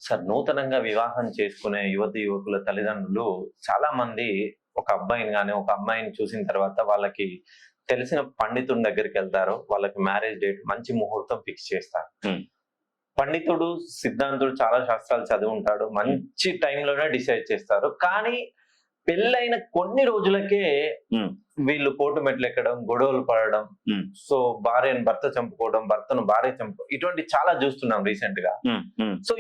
Sir నూతనంగా వివాహం చేసుకునే యువతి యువకుల తల్లిదండ్రులు చాలా మంది ఒక అబ్బాయిని గాని, ఒక అమ్మాయిని చూసిన తర్వాత వాళ్ళకి తెలిసిన పండితుడి దగ్గరికి వెళ్తారు. వాళ్ళకి మ్యారేజ్ డేట్ మంచి ముహూర్తం ఫిక్స్ చేస్తారు. హ్మ్. పండితుడు, సిద్ధాంతుడు చాలా శాస్త్రాలు చదివి ఉంటాడు. మంచి టైంలోనే డిసైడ్ చేస్తారు. కానీ పెళ్ళైన కొన్ని రోజులకే హ్మ్. వీళ్ళు కోర్టు మెట్లెక్కడం, గొడవలు పడడం, హ్మ్. సో భార్యను భర్త చంపుకోవడం, భర్తను భార్య ఇటువంటి చాలా చూస్తున్నాం రీసెంట్ గా. హ్మ్. హ్మ్. సో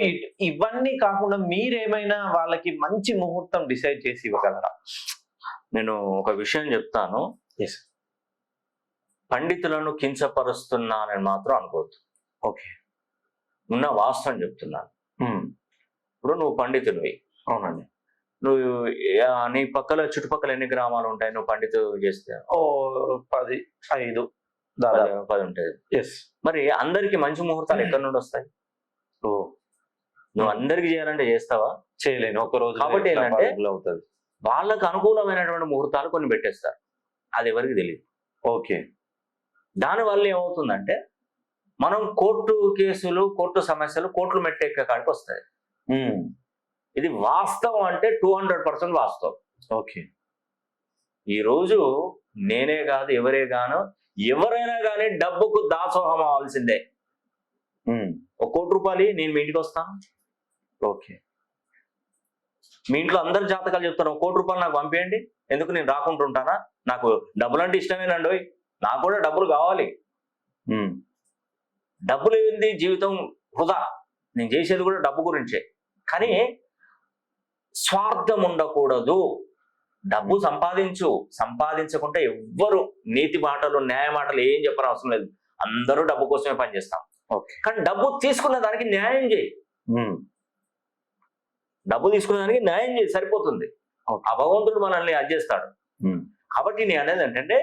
ఇవన్నీ కాకుండా మీరేమైనా వాళ్ళకి మంచి ముహూర్తం డిసైడ్ చేసి ఇవ్వగలరా? నేను ఒక విషయం చెప్తాను. ఎస్. పండితులను కించపరుస్తున్నానని మాత్రం అనుకోవద్దు. ఓకే. ఉన్న వాస్తవం చెప్తున్నాను. ఇప్పుడు నువ్వు పండితుడివి, అవునండి. నువ్వు నీ పక్కల చుట్టుపక్కల ఎన్ని గ్రామాలు ఉంటాయి నువ్వు పండితు చేస్తే? ఓ 10, 5 దాదాపు 10 ఉంటాయి. ఎస్. మరి అందరికి మంచి ముహూర్తాలు ఎక్కడి నుండి వస్తాయి? ఓ నువ్వు అందరికి చేయాలంటే చేస్తావా? చేయలేను. ఒక రోజు కాబట్టి ఏంటంటే అవుతుంది. వాళ్ళకు అనుకూలమైనటువంటి ముహూర్తాలు కొన్ని పెట్టేస్తారు. అది ఎవరికి తెలియదు. ఓకే. దానివల్ల ఏమవుతుందంటే మనం కోర్టు కేసులు, కోర్టు సమస్యలు, కోర్టులు మెట్టెక్కే కాడికి వస్తాయి. ఇది వాస్తవం అంటే 200% వాస్తవం. ఓకే. ఈ రోజు నేనే కాదు, ఎవరైనా కానీ డబ్బుకు దాసోహం అవ్వాల్సిందే. ₹1,00,00,000 నేను మీ ఇంటికి వస్తాను. ఓకే. మీ ఇంట్లో అందరు జాతకాలు చెప్తాను, ₹1,00,00,000 నాకు పంపేయండి. ఎందుకు నేను రాకుంటుంటానా? నాకు డబ్బులు అంటే ఇష్టమేనండి. నాకు కూడా డబ్బులు కావాలి. డబ్బులు ఏంది? జీవితం వృధా. నేను చేసేది కూడా డబ్బు గురించే. కానీ స్వార్థం ఉండకూడదు. డబ్బు సంపాదించకుంటే ఎవ్వరు నీతి మాటలు, న్యాయ మాటలు ఏం చెప్పని అవసరం లేదు. అందరూ డబ్బు కోసమే పనిచేస్తాం. కానీ డబ్బు తీసుకున్న దానికి న్యాయం చేయి. డబ్బు తీసుకున్న దానికి న్యాయం చేయి, సరిపోతుంది. ఆ భగవంతుడు మనల్ని అడ్జేస్తాడు. కాబట్టి నేను అనేది ఏంటంటే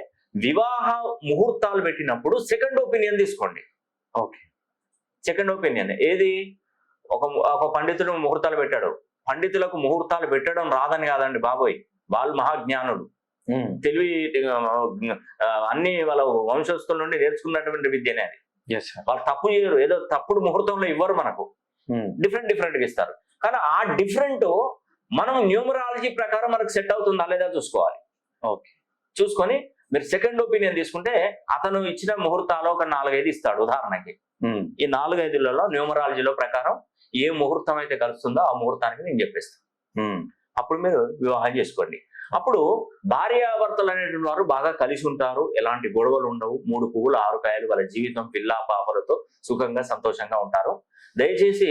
వివాహ ముహూర్తాలు పెట్టినప్పుడు సెకండ్ ఒపీనియన్ తీసుకోండి. ఓకే. సెకండ్ ఒపీనియన్ ఏది? ఒక పండితుడు ముహూర్తాలు పెట్టాడు. పండితులకు ముహూర్తాలు పెట్టడం రాదని కాదండి బాబోయ్, వాళ్ళు మహాజ్ఞానులు. తెలివి అన్ని వాళ్ళ వంశస్థుల నుండి నేర్చుకున్నటువంటి విద్యనే అది. వాళ్ళు తప్పు చేయరు. ఏదో తప్పుడు ముహూర్తంలో ఇవ్వరు మనకు. డిఫరెంట్ గా ఇస్తారు. కానీ ఆ డిఫరెంట్ మనం న్యూమరాలజీ ప్రకారం మనకు సెట్ అవుతుందా లేదా చూసుకోవాలి. ఓకే. చూసుకొని మీరు సెకండ్ ఒపీనియన్ తీసుకుంటే అతను ఇచ్చిన ముహూర్తాలు ఒక 4-5 ఇస్తాడు ఉదాహరణకి. ఈ 4-5లలో న్యూమరాలజీలో ప్రకారం ఏ ముహూర్తం అయితే కలుస్తుందో ఆ ముహూర్తానికి నేను చెప్పేస్తాను. అప్పుడు మీరు వివాహం చేసుకోండి. అప్పుడు భార్యాభర్తలు అనేటువంటి వారు బాగా కలిసి ఉంటారు. ఎలాంటి గొడవలు ఉండవు. 3 పువ్వులు 6 కాయలు. వాళ్ళ జీవితం పిల్లా పాపలతో సుఖంగా సంతోషంగా ఉంటారు. దయచేసి